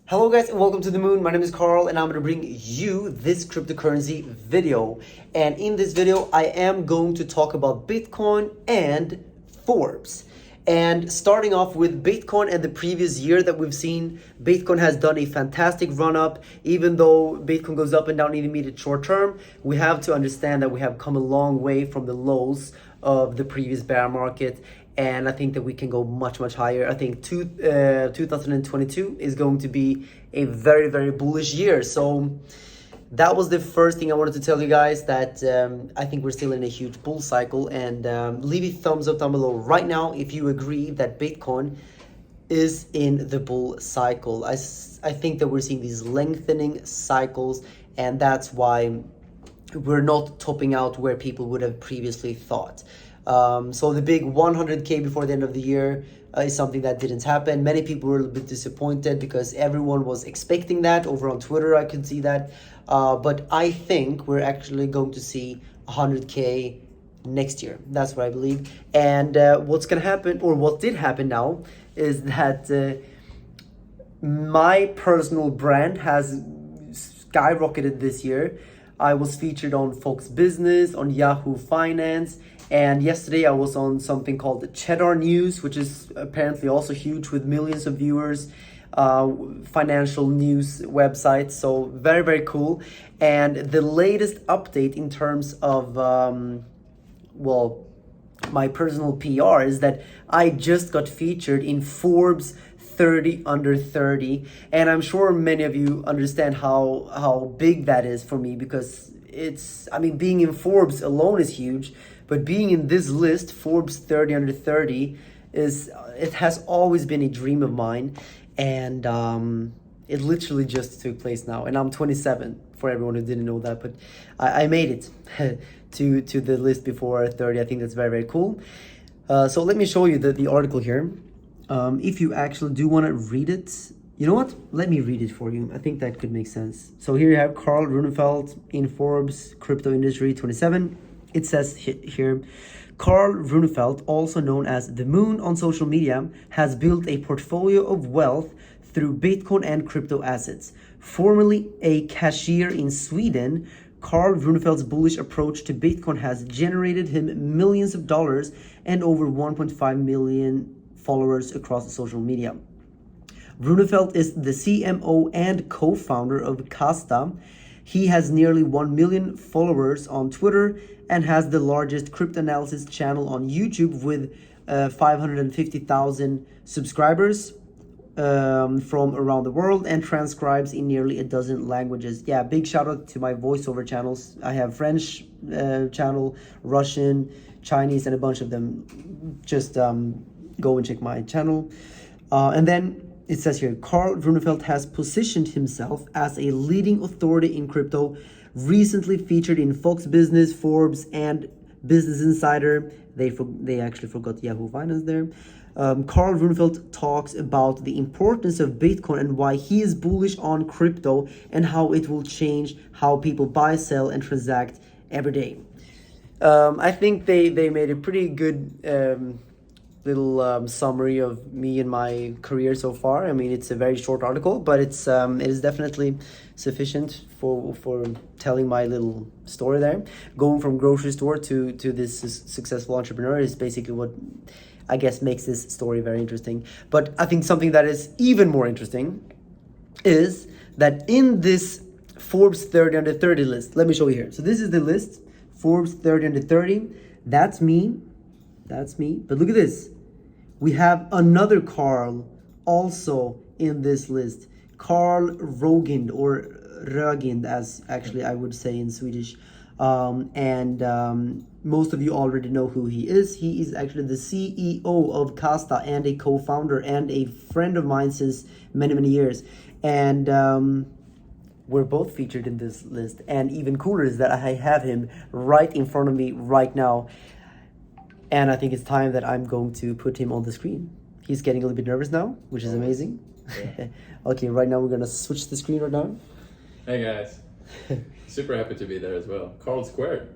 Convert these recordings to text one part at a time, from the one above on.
Hello guys and welcome to the moon. My name is Carl and I'm going to bring you this cryptocurrency video. And in this video I am going to talk about Bitcoin and Forbes. And starting off with Bitcoin and the previous year that we've seen, Bitcoin has done a fantastic run up. Even though Bitcoin goes up and down in the immediate short term, we have to understand that we have come a long way from the lows of the previous bear market. And I think that we can go much higher. I think 2022 is going to be a very bullish year. So that was the first thing I wanted to tell you guys, that I think we're still in a huge bull cycle. And leave a thumbs up down below right now if you agree that Bitcoin is in the bull cycle. I think that we're seeing these lengthening cycles, and that's why we're not topping out where people would have previously thought. So the big 100K before the end of the year is something that didn't happen. Many people were a little bit disappointed because everyone was expecting that. Over on Twitter, I could see that. But I think we're actually going to see 100K next year. That's what I believe. And what's going to happen, or what did happen now, is that my personal brand has skyrocketed this year. I was featured on Fox Business, on Yahoo Finance, and yesterday I was on something called the Cheddar News, which is apparently also huge with millions of viewers, financial news website. So very cool. And the latest update in terms of, my personal PR is that I just got featured in Forbes 30 under 30, and I'm sure many of you understand how big that is for me, because being in Forbes alone is huge, but being in this list, Forbes 30 under 30, it has always been a dream of mine. And it literally just took place now, and I'm 27 for everyone who didn't know that, but I made it to the list before 30. I think that's very cool. So let me show you the article here. If you actually do want to read it, you know what? Let me read it for you. I think that could make sense. So here you have Carl Runefelt in Forbes Crypto Industry 27. It says here, Carl Runefelt, also known as the Moon on social media, has built a portfolio of wealth through Bitcoin and crypto assets. Formerly a cashier in Sweden, Carl Runefelt's bullish approach to Bitcoin has generated him millions of dollars and over 1.5 million followers across social media. Runefelt is the CMO and co-founder of Casta. He has nearly 1 million followers on Twitter and has the largest crypto analysis channel on YouTube with 550,000 subscribers from around the world, and transcribes in nearly a dozen languages. Yeah, big shout out to my voiceover channels. I have French channel, Russian, Chinese, and a bunch of them. Just go and check my channel. And then it says here, Carl Runefelt has positioned himself as a leading authority in crypto, recently featured in Fox Business, Forbes, and Business Insider. They actually forgot Yahoo Finance there. Carl Runefelt talks about the importance of Bitcoin and why he is bullish on crypto and how it will change how people buy, sell, and transact every day. I think they made a pretty good little summary of me and my career so far. I mean, it's a very short article, but it is definitely sufficient for telling my little story there. Going from grocery store to this successful entrepreneur is basically what I guess makes this story very interesting. But I think something that is even more interesting is that in this Forbes 30 under 30 list, let me show you here. So this is the list, Forbes 30 under 30. That's me. But look at this. We have another Carl also in this list. Carl Rogind, or Rögind, as actually I would say in Swedish. Most of you already know who he is. He is actually the CEO of Casta and a co-founder and a friend of mine since many years. And we're both featured in this list. And even cooler is that I have him right in front of me right now. And I think it's time that I'm going to put him on the screen. He's getting a little bit nervous now, which is amazing. Yeah. Okay, right now we're going to switch the screen right now. Hey guys. Super happy to be there as well. Carl Squared.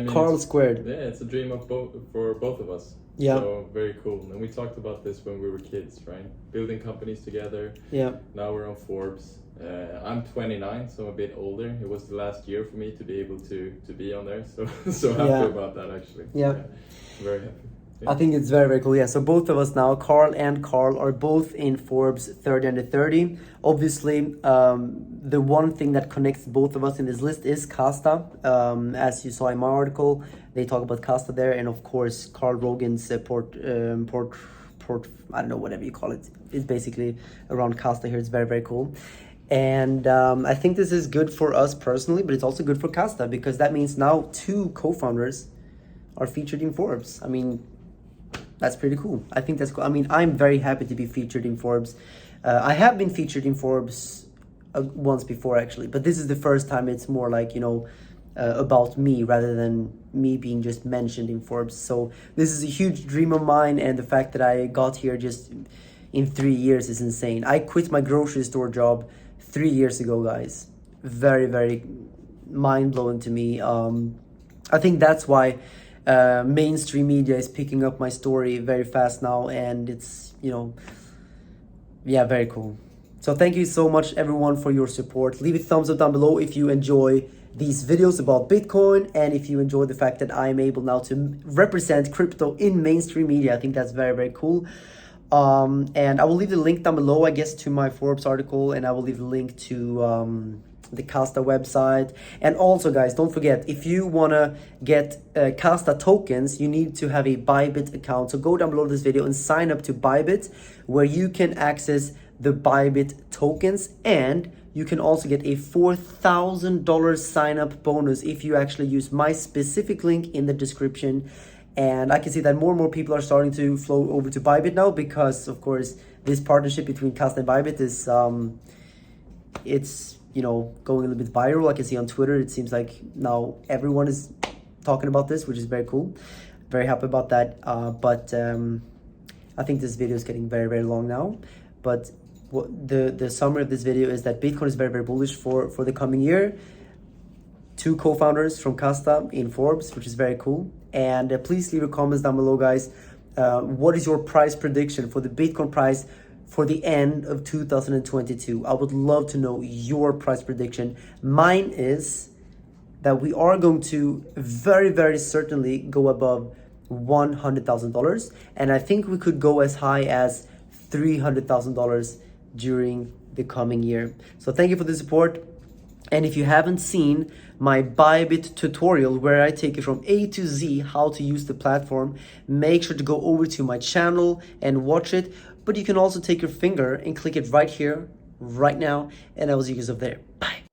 Carl Squared. Yeah, it's a dream of for both of us. Yeah. So very cool. And we talked about this when we were kids, right? Building companies together. Yeah. Now we're on Forbes. I'm 29, so I'm a bit older. It was the last year for me to be able to be on there. So so happy Yeah. about that actually. Yeah. Very happy. I think it's very, very cool. Yeah, so both of us now, Carl, are both in Forbes 30 under 30. Obviously, the one thing that connects both of us in this list is Casta. As you saw in my article, they talk about Casta there, and of course, Carl Rogan's port, I don't know, whatever you call it. It's basically around Casta here. It's very, very cool. And I think this is good for us personally, but it's also good for Casta because that means now 2 co-founders are featured in Forbes. I mean, that's pretty cool. I think that's cool. I mean, I'm very happy to be featured in Forbes. I have been featured in Forbes once before, actually, but this is the first time it's more like, you know, about me rather than me being just mentioned in Forbes. So this is a huge dream of mine, and the fact that I got here just in 3 years is insane. I quit my grocery store job 3 years ago, guys. Very, very mind-blowing to me. I think that's why mainstream media is picking up my story very fast now, and it's, you know, yeah, very cool. So thank you so much everyone for your support. Leave a thumbs up down below if you enjoy these videos about Bitcoin, and if you enjoy the fact that I'm able now to represent crypto in mainstream media. I think that's very, very cool. And I will leave the link down below, I guess, to my Forbes article, and I will leave the link to the Casta website. And also, guys, don't forget, if you want to get Casta tokens, you need to have a Bybit account. So go down below this video and sign up to Bybit, where you can access the Bybit tokens, and you can also get a $4,000 sign up bonus if you actually use my specific link in the description. And I can see that more and more people are starting to flow over to Bybit now because, of course, this partnership between Casta and Bybit is, it's, you know, going a little bit viral. I can see on Twitter, it seems like now everyone is talking about this, which is very cool. Very happy about that. But I think this video is getting very, very long now. But what the summary of this video is that Bitcoin is very, very bullish for the coming year. 2 co-founders from Casta in Forbes, which is very cool. And please leave your comments down below, guys. What is your price prediction for the Bitcoin price for the end of 2022? I would love to know your price prediction. Mine is that we are going to very, very certainly go above $100,000. And I think we could go as high as $300,000 during the coming year. So thank you for the support. And if you haven't seen my Bybit tutorial where I take you from A to Z how to use the platform, make sure to go over to my channel and watch it. But you can also take your finger and click it right here, right now, and I will see you guys up there. Bye.